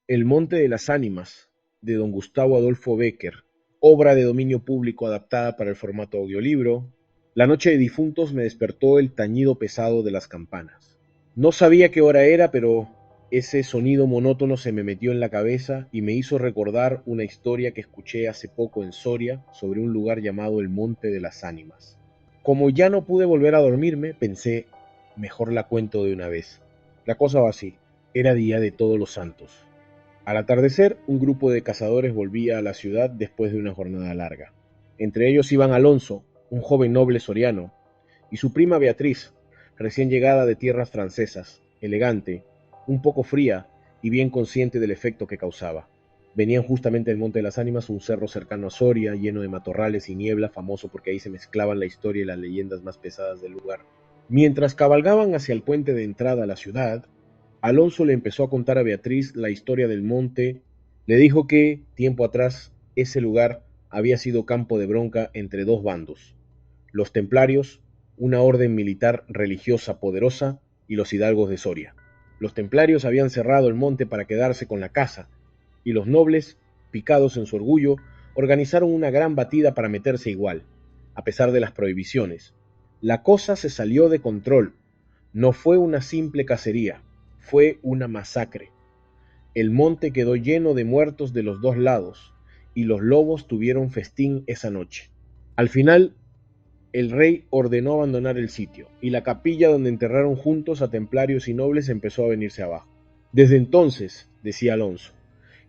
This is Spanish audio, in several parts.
El Monte de las Ánimas, de don Gustavo Adolfo Bécquer, obra de dominio público adaptada para el formato audiolibro. La noche de difuntos me despertó el tañido pesado de las campanas. No sabía qué hora era, pero ese sonido monótono se me metió en la cabeza y me hizo recordar una historia que escuché hace poco en Soria sobre un lugar llamado el Monte de las Ánimas. Como ya no pude volver a dormirme, pensé, mejor la cuento de una vez. La cosa va así, era día de Todos los Santos. Al atardecer, un grupo de cazadores volvía a la ciudad después de una jornada larga. Entre ellos iban Alonso, un joven noble soriano, y su prima Beatriz, recién llegada de tierras francesas, elegante, un poco fría y bien consciente del efecto que causaba. Venían justamente del Monte de las Ánimas, un cerro cercano a Soria, lleno de matorrales y niebla, famoso porque ahí se mezclaban la historia y las leyendas más pesadas del lugar. Mientras cabalgaban hacia el puente de entrada a la ciudad, Alonso le empezó a contar a Beatriz la historia del monte. Le dijo que, tiempo atrás, ese lugar había sido campo de bronca entre dos bandos: los templarios, una orden militar religiosa poderosa, y los hidalgos de Soria. Los templarios habían cerrado el monte para quedarse con la caza, y los nobles, picados en su orgullo, organizaron una gran batida para meterse igual, a pesar de las prohibiciones. La cosa se salió de control. No fue una simple cacería, fue una masacre. El monte quedó lleno de muertos de los dos lados, y los lobos tuvieron festín esa noche. Al final, el rey ordenó abandonar el sitio, y la capilla donde enterraron juntos a templarios y nobles empezó a venirse abajo. Desde entonces, decía Alonso,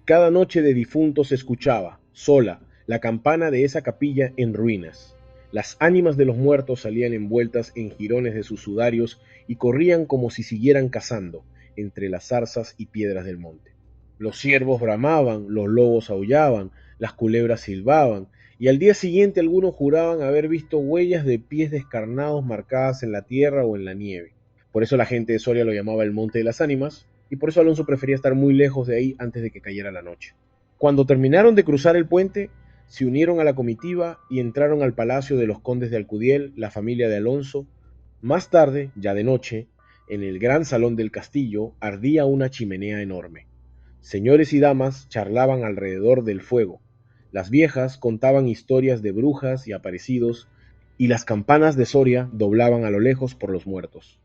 cada noche de difuntos se escuchaba, sola, la campana de esa capilla en ruinas. Las ánimas de los muertos salían envueltas en jirones de sus sudarios y corrían como si siguieran cazando entre las zarzas y piedras del monte. Los ciervos bramaban, los lobos aullaban, las culebras silbaban, y al día siguiente algunos juraban haber visto huellas de pies descarnados marcadas en la tierra o en la nieve. Por eso la gente de Soria lo llamaba el Monte de las Ánimas, y por eso Alonso prefería estar muy lejos de ahí antes de que cayera la noche. Cuando terminaron de cruzar el puente, se unieron a la comitiva y entraron al palacio de los condes de Alcudiel, la familia de Alonso. Más tarde, ya de noche, en el gran salón del castillo ardía una chimenea enorme. Señores y damas charlaban alrededor del fuego. Las viejas contaban historias de brujas y aparecidos, y las campanas de Soria doblaban a lo lejos por los muertos.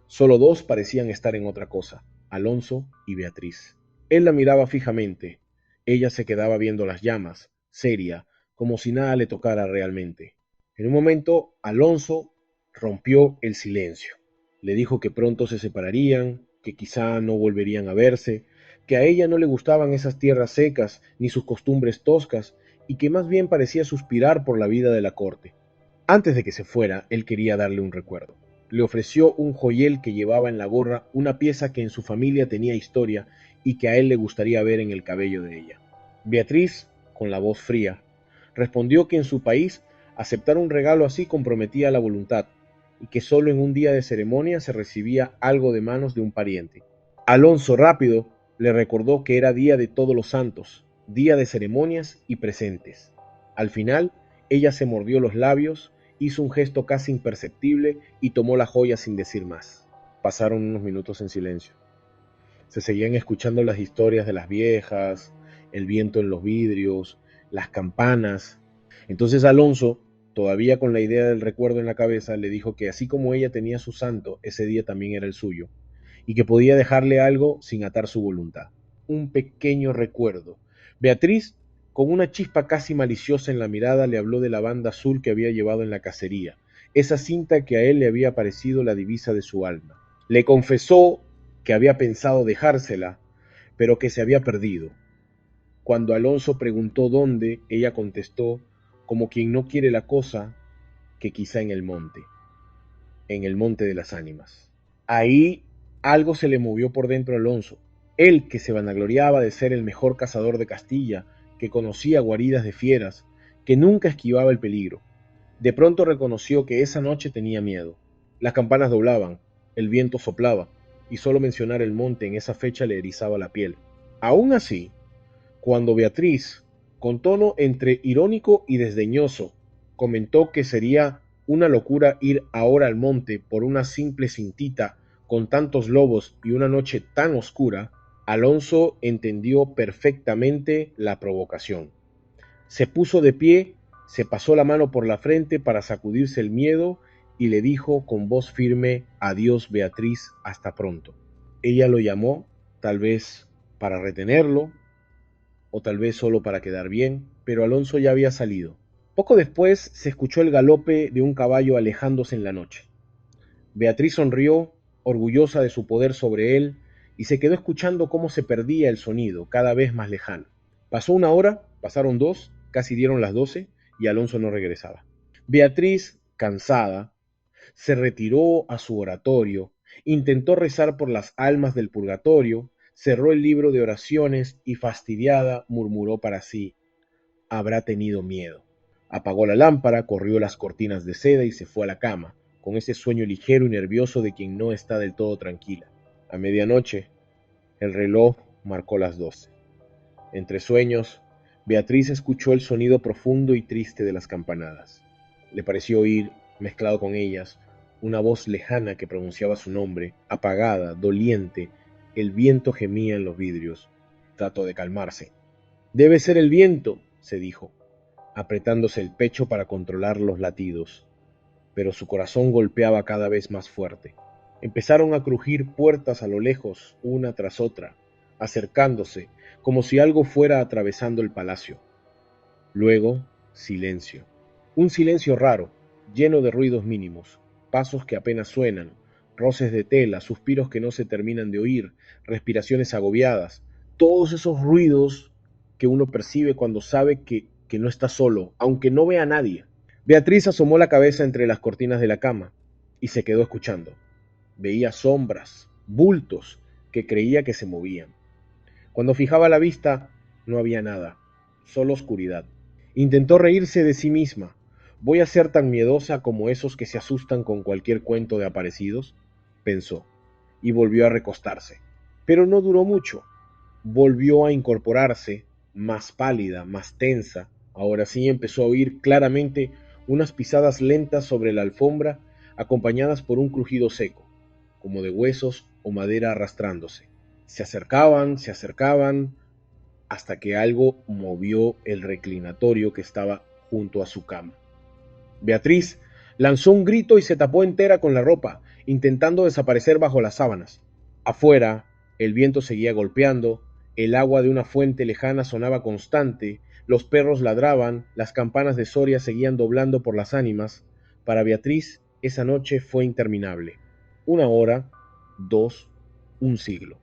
Solo dos parecían estar en otra cosa: Alonso y Beatriz. Él la miraba fijamente, ella se quedaba viendo las llamas, seria, como si nada le tocara realmente. En un momento, Alonso rompió el silencio. Le dijo que pronto se separarían, que quizá no volverían a verse, que a ella no le gustaban esas tierras secas ni sus costumbres toscas, y que más bien parecía suspirar por la vida de la corte. Antes de que se fuera, él quería darle un recuerdo. Le ofreció un joyel que llevaba en la gorra, una pieza que en su familia tenía historia y que a él le gustaría ver en el cabello de ella. Beatriz, con la voz fría, respondió que en su país aceptar un regalo así comprometía la voluntad, y que solo en un día de ceremonia se recibía algo de manos de un pariente. Alonso, rápido, le recordó que era día de Todos los Santos, día de ceremonias y presentes. Al final, ella se mordió los labios, hizo un gesto casi imperceptible y tomó la joya sin decir más. Pasaron unos minutos en silencio. Se seguían escuchando las historias de las viejas, el viento en los vidrios, las campanas. Entonces Alonso, todavía con la idea del recuerdo en la cabeza, le dijo que así como ella tenía su santo, ese día también era el suyo, y que podía dejarle algo sin atar su voluntad. Un pequeño recuerdo. Beatriz, con una chispa casi maliciosa en la mirada, le habló de la banda azul que había llevado en la cacería, esa cinta que a él le había parecido la divisa de su alma. Le confesó que había pensado dejársela, pero que se había perdido. Cuando Alonso preguntó dónde, ella contestó, como quien no quiere la cosa, que quizá en el monte de las ánimas. Ahí algo se le movió por dentro a Alonso. Él, que se vanagloriaba de ser el mejor cazador de Castilla, que conocía guaridas de fieras, que nunca esquivaba el peligro. De pronto reconoció que esa noche tenía miedo. Las campanas doblaban, el viento soplaba, y solo mencionar el monte en esa fecha le erizaba la piel. Aún así, cuando Beatriz, con tono entre irónico y desdeñoso, comentó que sería una locura ir ahora al monte por una simple cintita con tantos lobos y una noche tan oscura, Alonso entendió perfectamente la provocación. Se puso de pie, se pasó la mano por la frente para sacudirse el miedo y le dijo con voz firme: adiós, Beatriz, hasta pronto. Ella lo llamó, tal vez para retenerlo, o tal vez solo para quedar bien, pero Alonso ya había salido. Poco después se escuchó el galope de un caballo alejándose en la noche. Beatriz sonrió, orgullosa de su poder sobre él, y se quedó escuchando cómo se perdía el sonido, cada vez más lejano. Pasó una hora, pasaron dos, casi dieron las 12, y Alonso no regresaba. Beatriz, cansada, se retiró a su oratorio, intentó rezar por las almas del purgatorio, cerró el libro de oraciones y fastidiada murmuró para sí: habrá tenido miedo. Apagó la lámpara, corrió las cortinas de seda y se fue a la cama, con ese sueño ligero y nervioso de quien no está del todo tranquila. A medianoche, el reloj marcó las 12. Entre sueños, Beatriz escuchó el sonido profundo y triste de las campanadas. Le pareció oír, mezclado con ellas, una voz lejana que pronunciaba su nombre, apagada, doliente. El viento gemía en los vidrios. Trató de calmarse. Debe ser el viento, se dijo, apretándose el pecho para controlar los latidos, pero su corazón golpeaba cada vez más fuerte. Empezaron a crujir puertas a lo lejos, una tras otra, acercándose, como si algo fuera atravesando el palacio. Luego, silencio. Un silencio raro, lleno de ruidos mínimos, pasos que apenas suenan, roces de tela, suspiros que no se terminan de oír, respiraciones agobiadas, todos esos ruidos que uno percibe cuando sabe que no está solo, aunque no vea a nadie. Beatriz asomó la cabeza entre las cortinas de la cama y se quedó escuchando. Veía sombras, bultos que creía que se movían. Cuando fijaba la vista, no había nada, solo oscuridad. Intentó reírse de sí misma. ¿Voy a ser tan miedosa como esos que se asustan con cualquier cuento de aparecidos?, pensó, y volvió a recostarse. Pero no duró mucho. Volvió a incorporarse, más pálida, más tensa. Ahora sí empezó a oír claramente unas pisadas lentas sobre la alfombra, acompañadas por un crujido seco, como de huesos o madera arrastrándose. Se acercaban, hasta que algo movió el reclinatorio que estaba junto a su cama. Beatriz lanzó un grito y se tapó entera con la ropa, intentando desaparecer bajo las sábanas. Afuera, el viento seguía golpeando, el agua de una fuente lejana sonaba constante, los perros ladraban, las campanas de Soria seguían doblando por las ánimas. Para Beatriz, esa noche fue interminable. Una hora, dos, un siglo.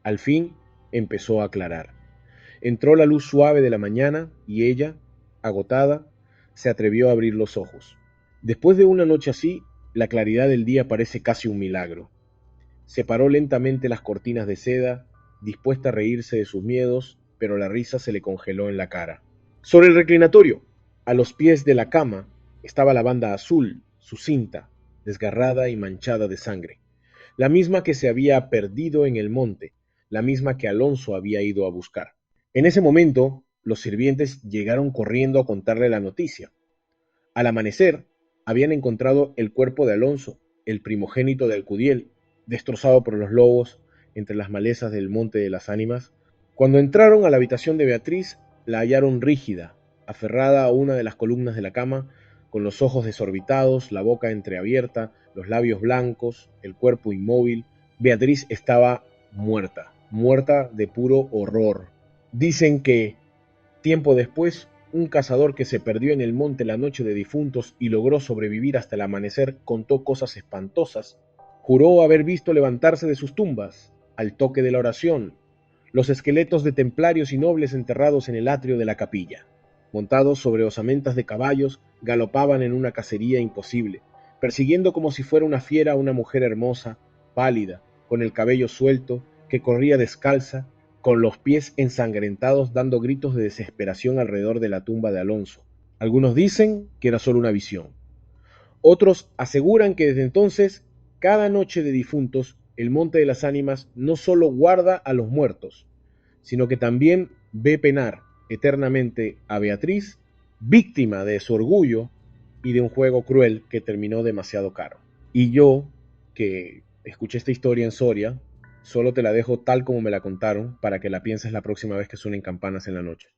Al fin empezó a aclarar. Entró la luz suave de la mañana y ella, agotada, se atrevió a abrir los ojos. Después de una noche así, la claridad del día parece casi un milagro. Separó lentamente las cortinas de seda, dispuesta a reírse de sus miedos, pero la risa se le congeló en la cara. Sobre el reclinatorio, a los pies de la cama, estaba la banda azul, su cinta, desgarrada y manchada de sangre, la misma que se había perdido en el monte, la misma que Alonso había ido a buscar. En ese momento, los sirvientes llegaron corriendo a contarle la noticia. Al amanecer, habían encontrado el cuerpo de Alonso, el primogénito de Alcudiel, destrozado por los lobos entre las malezas del Monte de las Ánimas. Cuando entraron a la habitación de Beatriz, la hallaron rígida, aferrada a una de las columnas de la cama, con los ojos desorbitados, la boca entreabierta, los labios blancos, el cuerpo inmóvil. Beatriz estaba muerta, muerta de puro horror. Dicen que, tiempo después, un cazador que se perdió en el monte la noche de difuntos y logró sobrevivir hasta el amanecer contó cosas espantosas. Juró haber visto levantarse de sus tumbas, al toque de la oración, los esqueletos de templarios y nobles enterrados en el atrio de la capilla. Montados sobre osamentas de caballos, galopaban en una cacería imposible, persiguiendo como si fuera una fiera a una mujer hermosa, pálida, con el cabello suelto, que corría descalza, con los pies ensangrentados, dando gritos de desesperación alrededor de la tumba de Alonso. Algunos dicen que era solo una visión. Otros aseguran que desde entonces, cada noche de difuntos, el Monte de las Ánimas no solo guarda a los muertos, sino que también ve penar eternamente a Beatriz, víctima de su orgullo y de un juego cruel que terminó demasiado caro. Y yo, que escuché esta historia en Soria, Solo te la dejo tal como me la contaron para que la pienses la próxima vez que suenen campanas en la noche.